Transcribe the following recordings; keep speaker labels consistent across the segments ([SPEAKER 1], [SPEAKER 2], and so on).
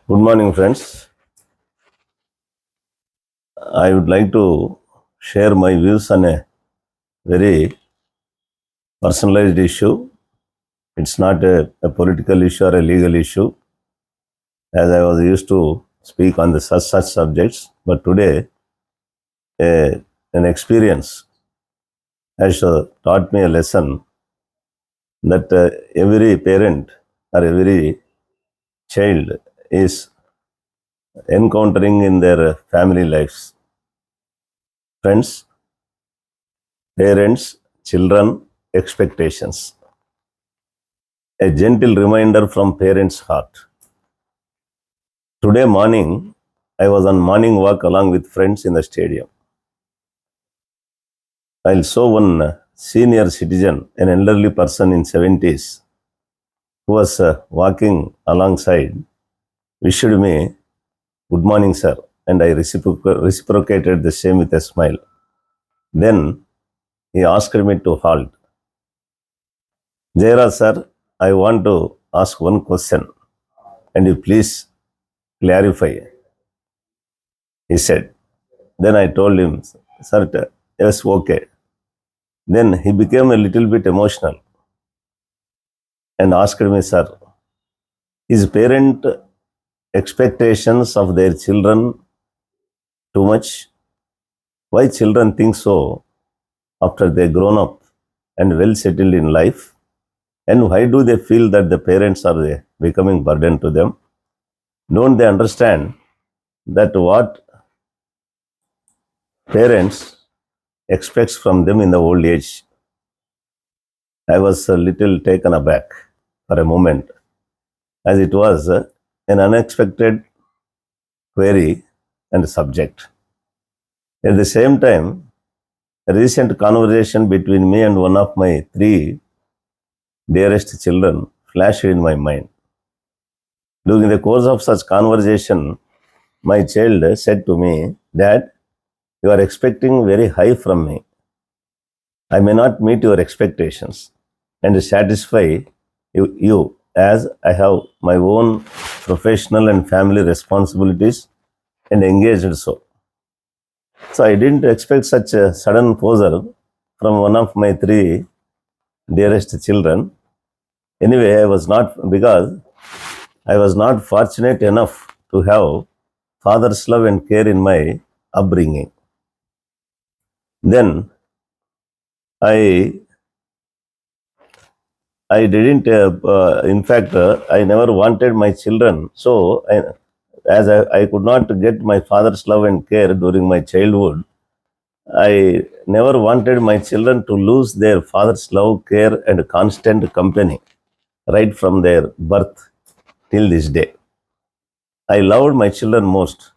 [SPEAKER 1] Good morning, friends. I would like to share my views on a very personalized issue. It's not a political issue or a legal issue, as I was used to speak on such subjects. But today, a, an experience has taught me a lesson that every parent or every child is encountering in their family lives. Friends, parents, children, expectations. A gentle reminder from parents' heart. Today morning, I was on morning walk along with friends in the stadium. I saw one senior citizen, an elderly person in 70s, who was walking alongside, wished me, "Good morning, sir," and I reciprocated the same with a smile. Then he asked me to halt. "Jayaraj, sir, I want to ask one question, and you please clarify," he said. Then I told him, "Sir, yes, okay." Then he became a little bit emotional and asked me, "Sir, is parent expectations of their children too much? Why children think so after they grown up and well settled in life? And why do they feel that the parents are becoming burden to them? Don't they understand that what parents expects from them in the old age?" I was a little taken aback for a moment, as it was an unexpected query and subject. At the same time, a recent conversation between me and one of my three dearest children flashed in my mind. During the course of such conversation, my child said to me, "Dad, you are expecting very high from me. I may not meet your expectations and satisfy you as I have my own professional and family responsibilities and engaged so." So I didn't expect such a sudden posure from one of my three dearest children. Anyway, I was not fortunate enough to have father's love and care in my upbringing. Then I I didn't. In fact, I never wanted my children. I could not get my father's love and care during my childhood, I never wanted my children to lose their father's love, care, and constant company right from their birth till this day. I loved my children most,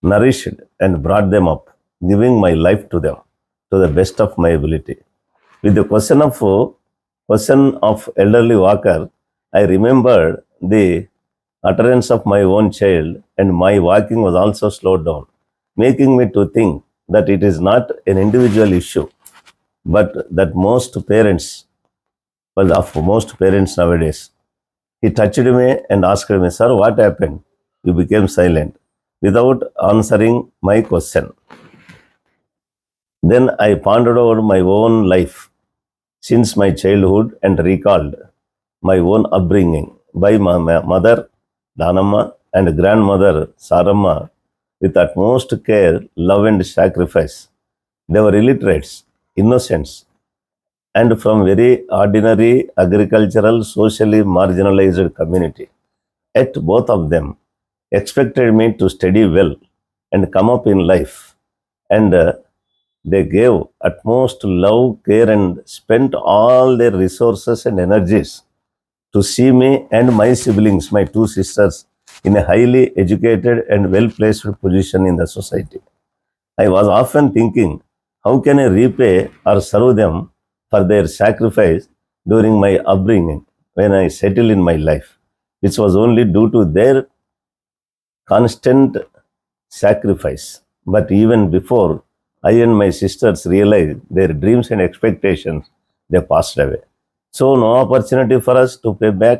[SPEAKER 1] nourished and brought them up, giving my life to them to the best of my ability. With the question of elderly Walker, I remembered the utterance of my own child, and my walking was also slowed down, making me to think that it is not an individual issue, but that most parents nowadays. He touched me and asked me, "Sir, what happened? You became silent," without answering my question. Then I pondered over my own life since my childhood and recalled my own upbringing by my mother, Danamma, and grandmother, Saramma, with utmost care, love, and sacrifice. They were illiterates, innocents, and from very ordinary agricultural, socially marginalized community. Yet both of them expected me to study well and come up in life, and they gave utmost love, care, and spent all their resources and energies to see me and my siblings, my two sisters, in a highly educated and well placed position in the society. I was often thinking, how can I repay or serve them for their sacrifice during my upbringing when I settled in my life, which was only due to their constant sacrifice. But even before I and my sisters realized their dreams and expectations, they passed away. So, no opportunity for us to pay back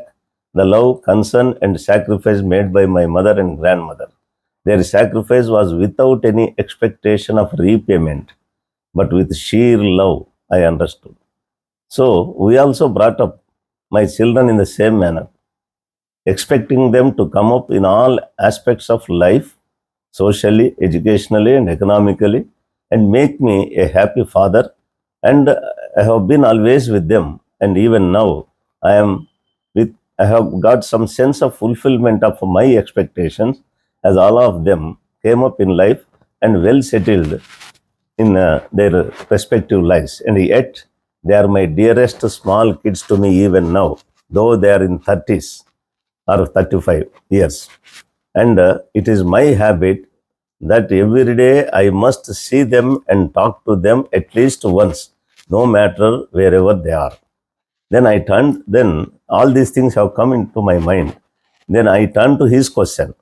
[SPEAKER 1] the love, concern, and sacrifice made by my mother and grandmother. Their sacrifice was without any expectation of repayment, but with sheer love, I understood. So, we also brought up my children in the same manner, expecting them to come up in all aspects of life, socially, educationally, and economically, and make me a happy father. And I have been always with them, and even now, I am with. I have got some sense of fulfillment of my expectations, as all of them came up in life and well settled in their respective lives. And yet, they are my dearest small kids to me even now, though they are in 30s or 35 years. And it is my habit that every day I must see them and talk to them at least once, no matter wherever they are. Then all these things have come into my mind. Then I turned to his question,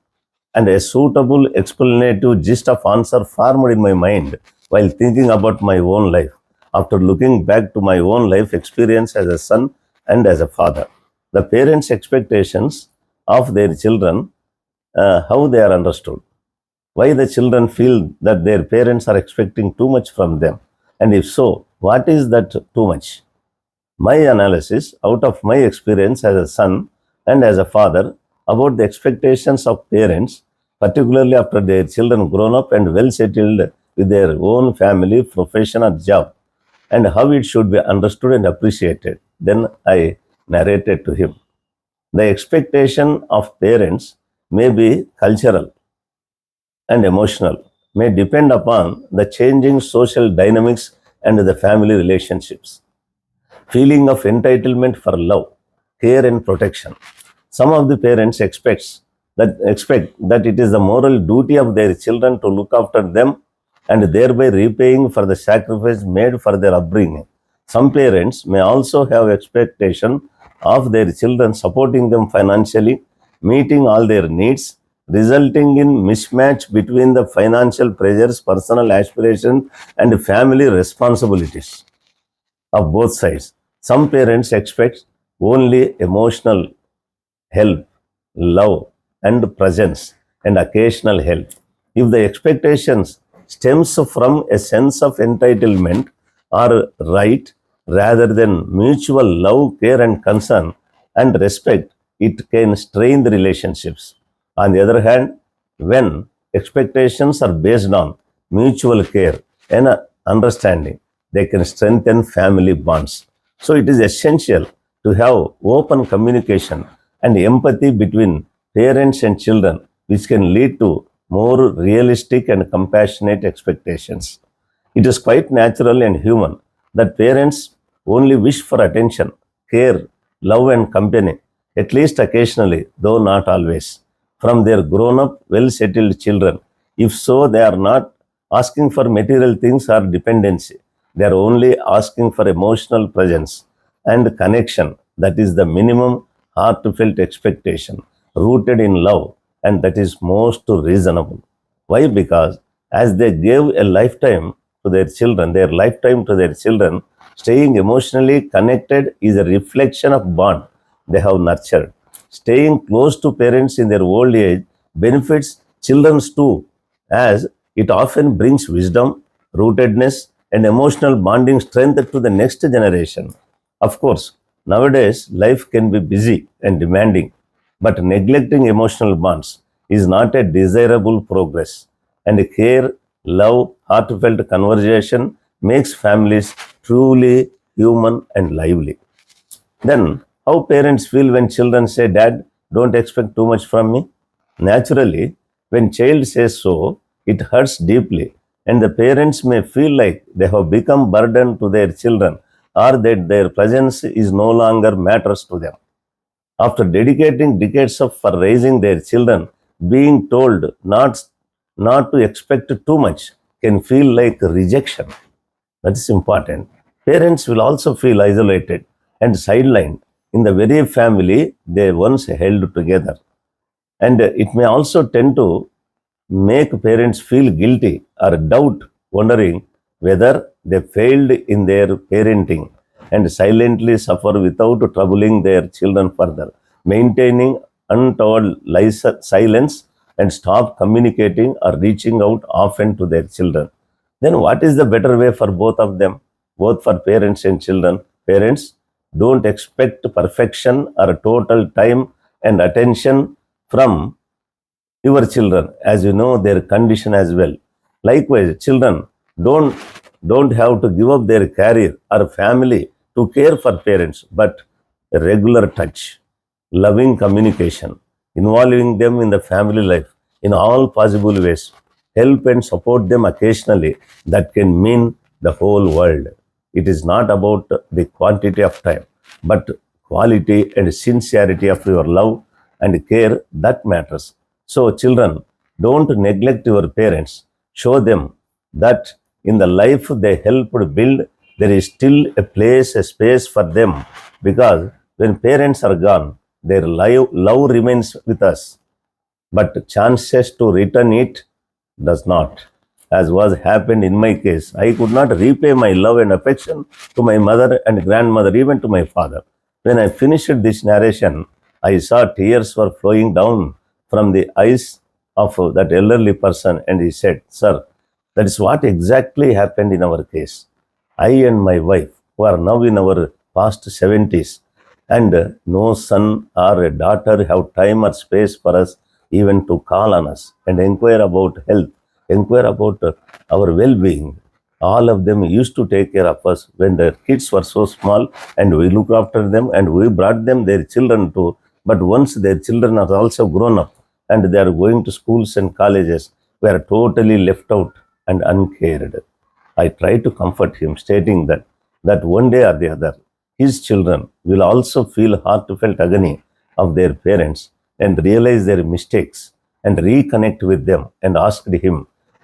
[SPEAKER 1] and a suitable explanative gist of answer formed in my mind while thinking about my own life. After looking back to my own life experience as a son and as a father, the parents' expectations of their children, how they are understood, why the children feel that their parents are expecting too much from them, and if so, what is that too much? My analysis, out of my experience as a son and as a father, about the expectations of parents, particularly after their children grown up and well settled with their own family, profession, or job, and how it should be understood and appreciated. Then I narrated to him. The expectation of parents may be cultural and emotional, may depend upon the changing social dynamics and the family relationships. Feeling of entitlement for love, care, and protection. Some of the parents expect that it is the moral duty of their children to look after them and thereby repaying for the sacrifice made for their upbringing. Some parents may also have expectation of their children supporting them financially, meeting all their needs, resulting in mismatch between the financial pressures, personal aspirations, and family responsibilities of both sides. Some parents expect only emotional help, love, and presence, and occasional help. If the expectations stems from a sense of entitlement or right rather than mutual love, care, and concern and respect, it can strain the relationships. On the other hand, when expectations are based on mutual care and understanding, they can strengthen family bonds. So it is essential to have open communication and empathy between parents and children, which can lead to more realistic and compassionate expectations. It is quite natural and human that parents only wish for attention, care, love, and company, at least occasionally, though not always, from their grown up, well settled children. If so, they are not asking for material things or dependency. They are only asking for emotional presence and connection. That is the minimum heartfelt expectation rooted in love, and that is most reasonable. Why? Because as they gave a lifetime to their children, their lifetime to their children, staying emotionally connected is a reflection of bond they have nurtured. Staying close to parents in their old age benefits children too, as it often brings wisdom, rootedness, and emotional bonding strength to the next generation. Of course, nowadays life can be busy and demanding, but neglecting emotional bonds is not a desirable progress. And care, love, heartfelt conversation makes families truly human and lively. Then, how parents feel when children say, Dad, don't expect too much from me? Naturally, when child says so, it hurts deeply, and the parents may feel like they have become burden to their children or that their presence is no longer matters to them. After dedicating decades of for raising their children, being told not to expect too much can feel like rejection. That is important. Parents will also feel isolated and sidelined in the very family they once held together. And it may also tend to make parents feel guilty or doubt, wondering whether they failed in their parenting and silently suffer without troubling their children further. maintaining untold silence, and stop communicating or reaching out often to their children, then what is the better way for both of them, both for parents and children? Parents, don't expect perfection or total time and attention from your children, as you know their condition as well. Likewise, children don't don't have to give up their career or family to care for parents, but a regular touch, loving communication, involving them in the family life in all possible ways, help and support them occasionally, that can mean the whole world. It is not about the quantity of time, but quality and sincerity of your love and care that matters. So, children, don't neglect your parents. Show them that in the life they helped build, there is still a place, a space for them. Because when parents are gone, their love remains with us, but chances to return it does not. As was happened in my case, I could not repay my love and affection to my mother and grandmother, even to my father. When I finished this narration, I saw tears were flowing down from the eyes of that elderly person, and he said, "Sir, that is what exactly happened in our case. I and my wife, who are now in our past 70s, and no son or a daughter have time or space for us even to call on us and inquire about health, inquire about our well-being. All of them used to take care of us when their kids were so small, and we looked after them and we brought them their children too. But once their children are also grown up and they are going to schools and colleges, we are totally left out and uncared." I tried to comfort him, stating that one day or the other, his children will also feel heartfelt agony of their parents and realize their mistakes and reconnect with them, and asked him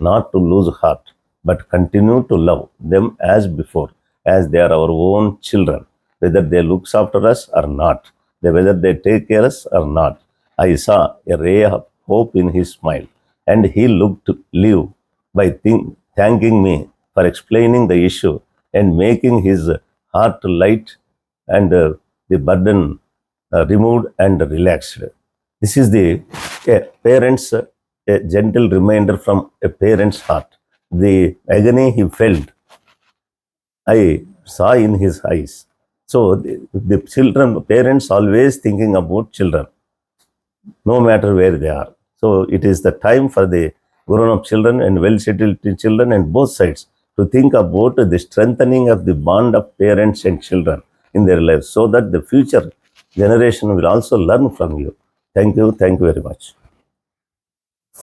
[SPEAKER 1] not to lose heart, but continue to love them as before, as they are our own children, whether they look after us or not, whether they take care of us or not. I saw a ray of hope in his smile, and he looked to live by thanking me for explaining the issue and making his heart light, and the burden removed and relaxed. This is the parent's a gentle reminder from a parent's heart. The agony he felt, I saw in his eyes. So the children, parents always thinking about children, no matter where they are. So it is the time for the grown-up children and well-settled children and both sides to think about the strengthening of the bond of parents and children in their lives, so that the future generation will also learn from you. Thank you very much.